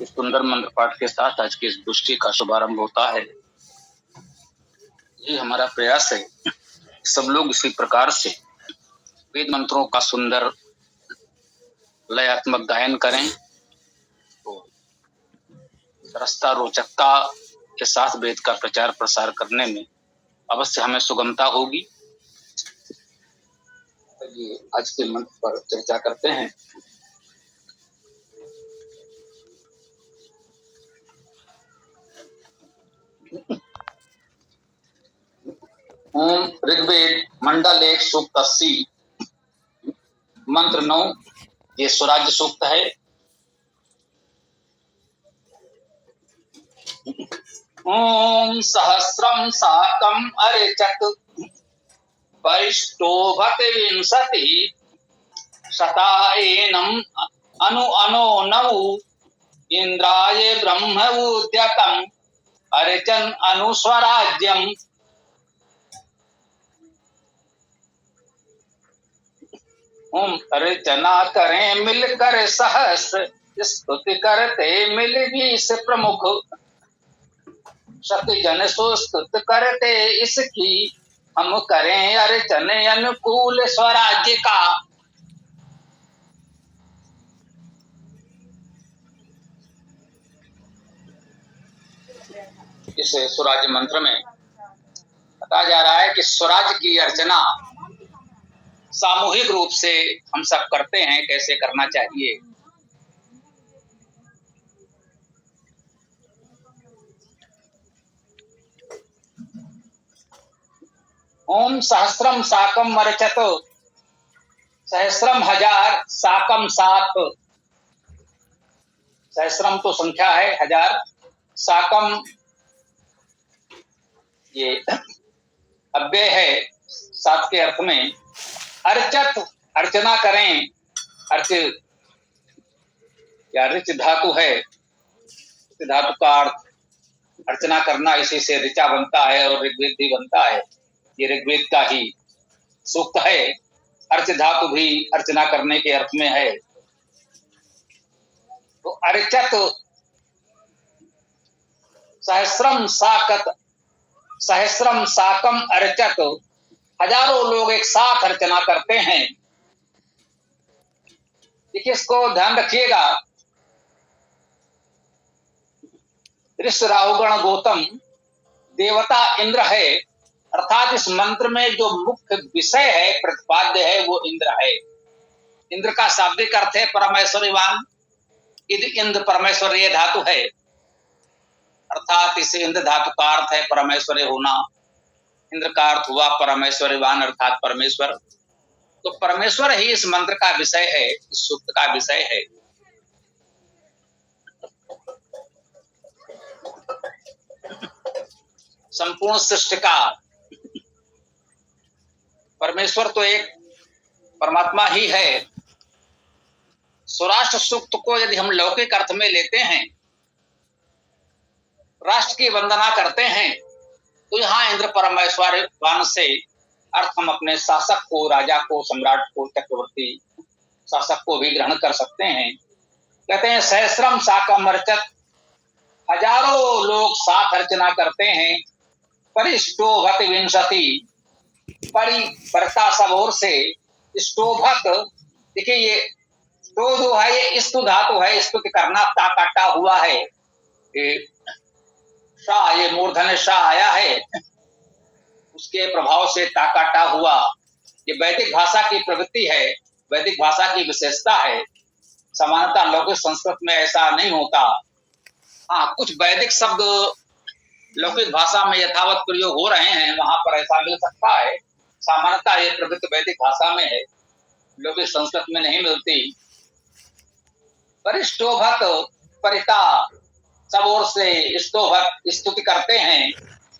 इस सुंदर मंत्र पाठ के साथ आज की इस गोष्ठी का शुभारंभ होता है। ये हमारा प्रयास है सब लोग इसी प्रकार से वेद मंत्रों का सुंदर लयात्मक गायन करें तो रसता रोचकता के साथ वेद का प्रचार प्रसार करने में अवश्य हमें सुगमता होगी। ये आज के मंत्र पर चर्चा करते हैं। ओम ऋग्वेद मंडल 1 सूक्त 80 मंत्र 9 ये स्वराज्य सूक्त है। ओम सहस्रम साकम अरेचत वरिष्ठोभत विंशति शताएनम अनु अनो नव इंद्राय ब्रह्म उद्यतम अर्चन अनुस्वराज्यम। ओम अर्चना करें मिलकर सहस्र स्तुति करते मिल 20 प्रमुख शत जन सो स्तुत करते इसकी हम करें अर्चन अनुकूल स्वराज्य का। इस स्वराज्य मंत्र में बताया जा रहा है कि स्वराज्य की अर्चना सामूहिक रूप से हम सब करते हैं, कैसे करना चाहिए। ओम सहस्रम साकम मरचत, सहस्रम हजार, साकम 7, सहस्रम तो संख्या है, हजार, साकम ये अव्यय है 7 के अर्थ में। अर्चत अर्चना करें, अर्च या ऋच धातु है, धातु का अर्थ अर्चना करना, इसी से ऋचा बनता है और ऋग्वेद भी बनता है। ये ऋग्वेद का ही सूक्त है। अर्च धातु भी अर्चना करने के अर्थ में है। तो अर्चत सहस्रम साकत, सहस्रम साकम अर्चत, हजारों लोग एक साथ अर्चना करते हैं। देखिए इसको ध्यान रखिएगा। ऋष राहुगण गौतम देवता इंद्र है, अर्थात इस मंत्र में जो मुख्य विषय है, प्रतिपाद्य है, वो इंद्र है। इंद्र का शाब्दिक अर्थ है परमेश्वरीवान। इंद्र परमेश्वर ये धातु है, अर्थात इस इंद्र धातु का अर्थ है परमेश्वर होना। इंद्र का अर्थ हुआ परमेश्वरीवान अर्थात परमेश्वर। तो परमेश्वर ही इस मंत्र का विषय है, इस सूक्त का विषय है। संपूर्ण सृष्टि का परमेश्वर तो एक परमात्मा ही है। स्वराष्ट्र सूक्त को यदि हम लौकिक अर्थ में लेते हैं, राष्ट्र की वंदना करते हैं, तो यहाँ इंद्र परमेश्वरवान से अर्थ हम अपने शासक को, राजा को, सम्राट को, चक्रवर्ती शासक को भी ग्रहण कर सकते हैं। कहते हैं सहस्रम साकम अर्चत, हजारों लोग साथ अर्चना करते हैं। परिष्टोभत विंशति, परि परता सब ओर से, स्टोभत, देखिए ये स्टो जो है ये स्तु धातु है, स्तुति करना, ता काटा हुआ है। शाह ये मूर्धन शाह आया है, उसके प्रभाव से ता काटा हुआ। ये वैदिक भाषा की प्रवृत्ति है, वैदिक भाषा की विशेषता है। सामान्यतः लौकिक संस्कृत में ऐसा नहीं होता। हाँ, कुछ वैदिक शब्द लौकिक भाषा में यथावत प्रयोग हो रहे हैं, वहां पर ऐसा मिल सकता है। सामान्यतः ये प्रवृत्ति वैदिक भाषा में है, लौकिक संस्कृत में नहीं मिलती। परिष्टोभत, परिता सब ओर से, स्तोभत स्तुति करते हैं।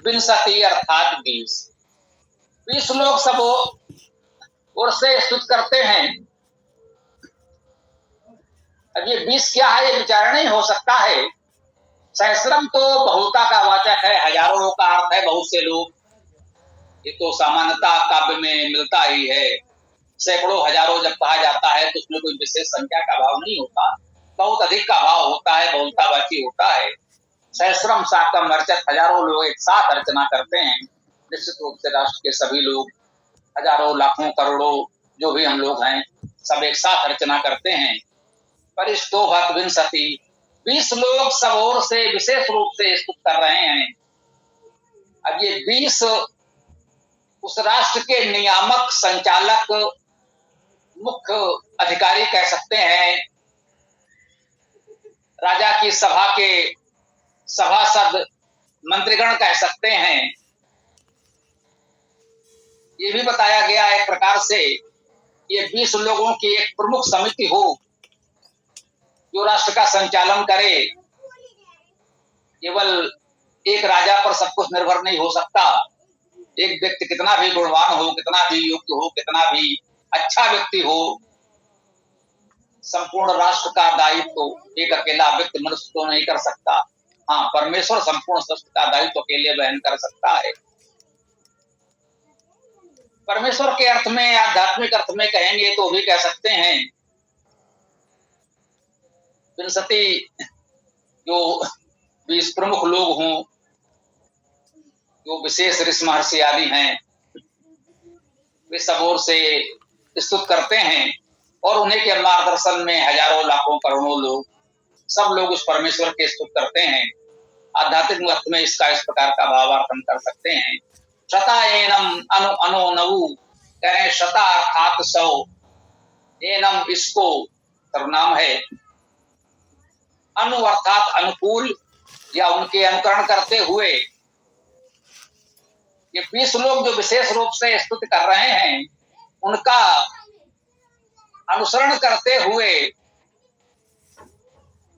विंशति अर्थात 20 लोग सब ओर से स्तुति करते हैं। अब ये 20 क्या है, ये विचार नहीं हो सकता है। सहस्रम तो बहुलता का वाचक है, हजारों का अर्थ है बहुत से लोग। ये तो सामान्यतः काव्य में मिलता ही है। सैकड़ों हजारों जब कहा जाता है तो उसमें कोई विशेष संख्या का भाव नहीं होता। बहुत अधिक का भाव होता है, बहुलता बाकी होता है। सहस्रम साकम अर्चत, हजारों लोग एक साथ अर्चना करते हैं। निश्चित रूप से राष्ट्र के सभी लोग, हजारों लाखों करोड़ों जो भी हम लोग हैं, सब एक साथ अर्चना करते हैं। परिष्टो भक्त विंशति, 20 लोग सब ओर से विशेष रूप से स्तुत कर रहे हैं। अब ये 20 उस राष्ट्र के नियामक, संचालक, मुख्य अधिकारी कह सकते हैं, राजा की सभा के सभासद, मंत्रीगण कह सकते हैं। ये भी बताया गया एक प्रकार से ये 20 लोगों की एक प्रमुख समिति हो जो राष्ट्र का संचालन करे। केवल एक राजा पर सब कुछ निर्भर नहीं हो सकता। एक व्यक्ति कितना भी गुणवान हो, कितना भी योग्य हो, कितना भी अच्छा व्यक्ति हो, संपूर्ण राष्ट्र का दायित्व एक अकेला व्यक्ति मनुष्य तो नहीं कर सकता। हाँ, परमेश्वर संपूर्ण सृष्टि का दायित्व अकेले वहन कर सकता है। परमेश्वर के अर्थ में, आध्यात्मिक अर्थ में कहेंगे तो भी कह सकते हैं। विंशति जो 20 प्रमुख लोग हों, जो विशेष ऋषि महर्षि आदि हैं, वे सब ओर से स्तुत करते हैं और उन्हीं के मार्गदर्शन में हजारों लाखों करोड़ों लोग, सब लोग उस परमेश्वर के स्तुत करते हैं। आध्यात्मिक अर्थ में इसका इस प्रकार का भावार्थ हम कर सकते हैं। शता एनम अनु अनो नवु, कह रहे हैं शता अर्थात 100, एनम इसको सर्वनाम है, अनु अर्थात अनुकूल या उनके अनुकरण करते हुए। ये 20 लोग जो विशेष रूप से स्तुति कर रहे हैं, उनका अनुसरण करते हुए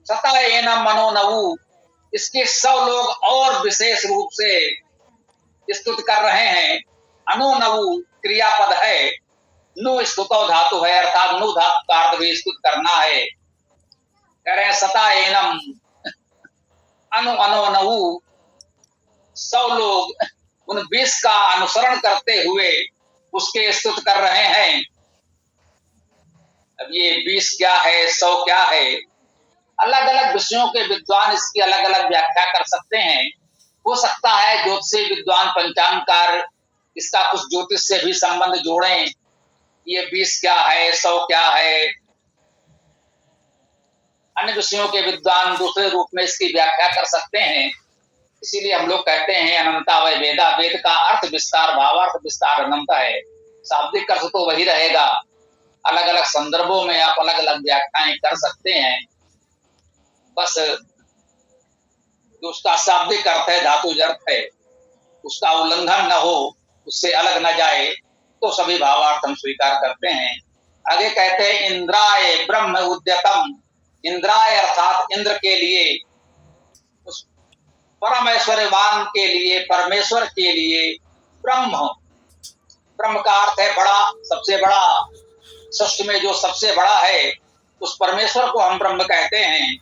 शता एनम मनो नवु, इसके 100 लोग और विशेष रूप से स्तुति कर रहे हैं। अनु नवु क्रियापद है, नु स्तुतो धातु है, अर्थात नु धातु का अर्थ भी स्तुत करना है। कह रहे हैं शता एनम अनु अनो नवु, 100 लोग उन 20 का अनुसरण करते हुए उसके स्तुत कर रहे हैं। अब ये 20 क्या है, 100 क्या है, अलग अलग विषयों के विद्वान इसकी अलग अलग व्याख्या कर सकते हैं। हो सकता है ज्योतिषी विद्वान, पंचांगकार इसका कुछ ज्योतिष से भी संबंध जोड़ें। ये 20 क्या है, 100 क्या है। अन्य विषयों के विद्वान दूसरे रूप में इसकी व्याख्या कर सकते हैं। इसीलिए हम लोग कहते हैं अनंता वै वेदा, वेद का अर्थ विस्तार, भावार्थ विस्तार अनंत है। शाब्दिक अर्थ तो वही रहेगा, अलग अलग संदर्भों में आप अलग अलग व्याख्याएं कर सकते हैं। बस जो उसका शाब्दिक अर्थ है, धातुज अर्थ है, उसका उल्लंघन न हो, उससे अलग न जाए, तो सभी भावार्थ हम स्वीकार करते हैं। आगे कहते हैं इंद्राय ब्रह्म उद्यतम, इंद्राय अर्थात इंद्र के लिए, उस परमेश्वरवान के लिए, परमेश्वर के लिए। ब्रह्म, ब्रह्म का अर्थ है बड़ा, सबसे बड़ा, सृष्टि में जो सबसे बड़ा है उस परमेश्वर को हम ब्रह्म कहते हैं।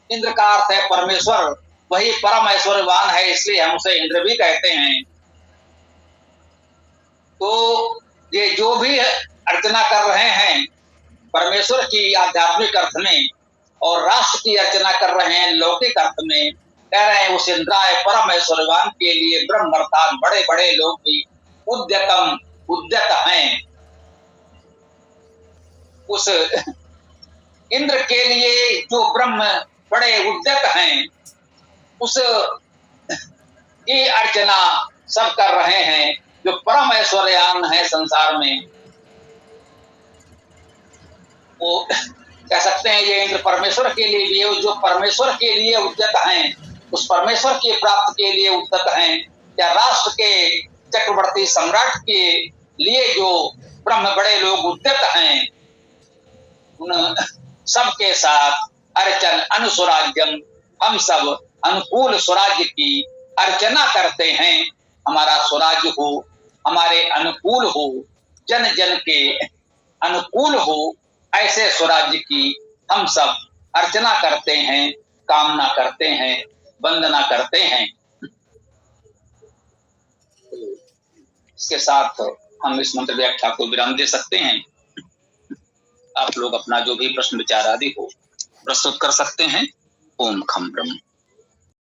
इंद्र का अर्थ है परमेश्वर, वही परम ऐश्वर्यवान है, इसलिए हम उसे इंद्र भी कहते हैं। तो ये जो भी अर्चना कर रहे हैं परमेश्वर की आध्यात्मिक अर्थ में और राष्ट्र की अर्चना कर रहे हैं लौकिक अर्थ में, कह रहे हैं उस इंद्राय परम ऐश्वर्यवान के लिए ब्रह्म अर्थात बड़े बड़े लोग भी उद्यतम, उद्यत हैं। उस इंद्र के लिए जो ब्रह्म बड़े उद्यत हैं, उस की अर्चना सब कर रहे हैं जो परम ऐश्वर्यवान है संसार में। वो कह सकते हैं ये इंद्र परमेश्वर के लिए भी है, जो परमेश्वर के लिए उद्यत हैं, उस परमेश्वर की प्राप्त के लिए उद्यत हैं, या राष्ट्र के चक्रवर्ती सम्राट के लिए जो ब्रह्म बड़े लोग उद्यत हैं, उन सबके साथ अर्चन अनुस्वराज्यम, हम सब अनुकूल स्वराज्य की अर्चना करते हैं। हमारा स्वराज्य हो, हमारे अनुकूल हो, जन जन के अनुकूल हो, ऐसे स्वराज्य की हम सब अर्चना करते हैं, कामना करते हैं, वंदना करते हैं। इसके साथ हम इस मंत्र व्याख्या को विराम दे सकते हैं। आप लोग अपना जो भी प्रश्न विचार आदि हो प्रस्तुत कर सकते हैं। ओम खम ब्रह्म।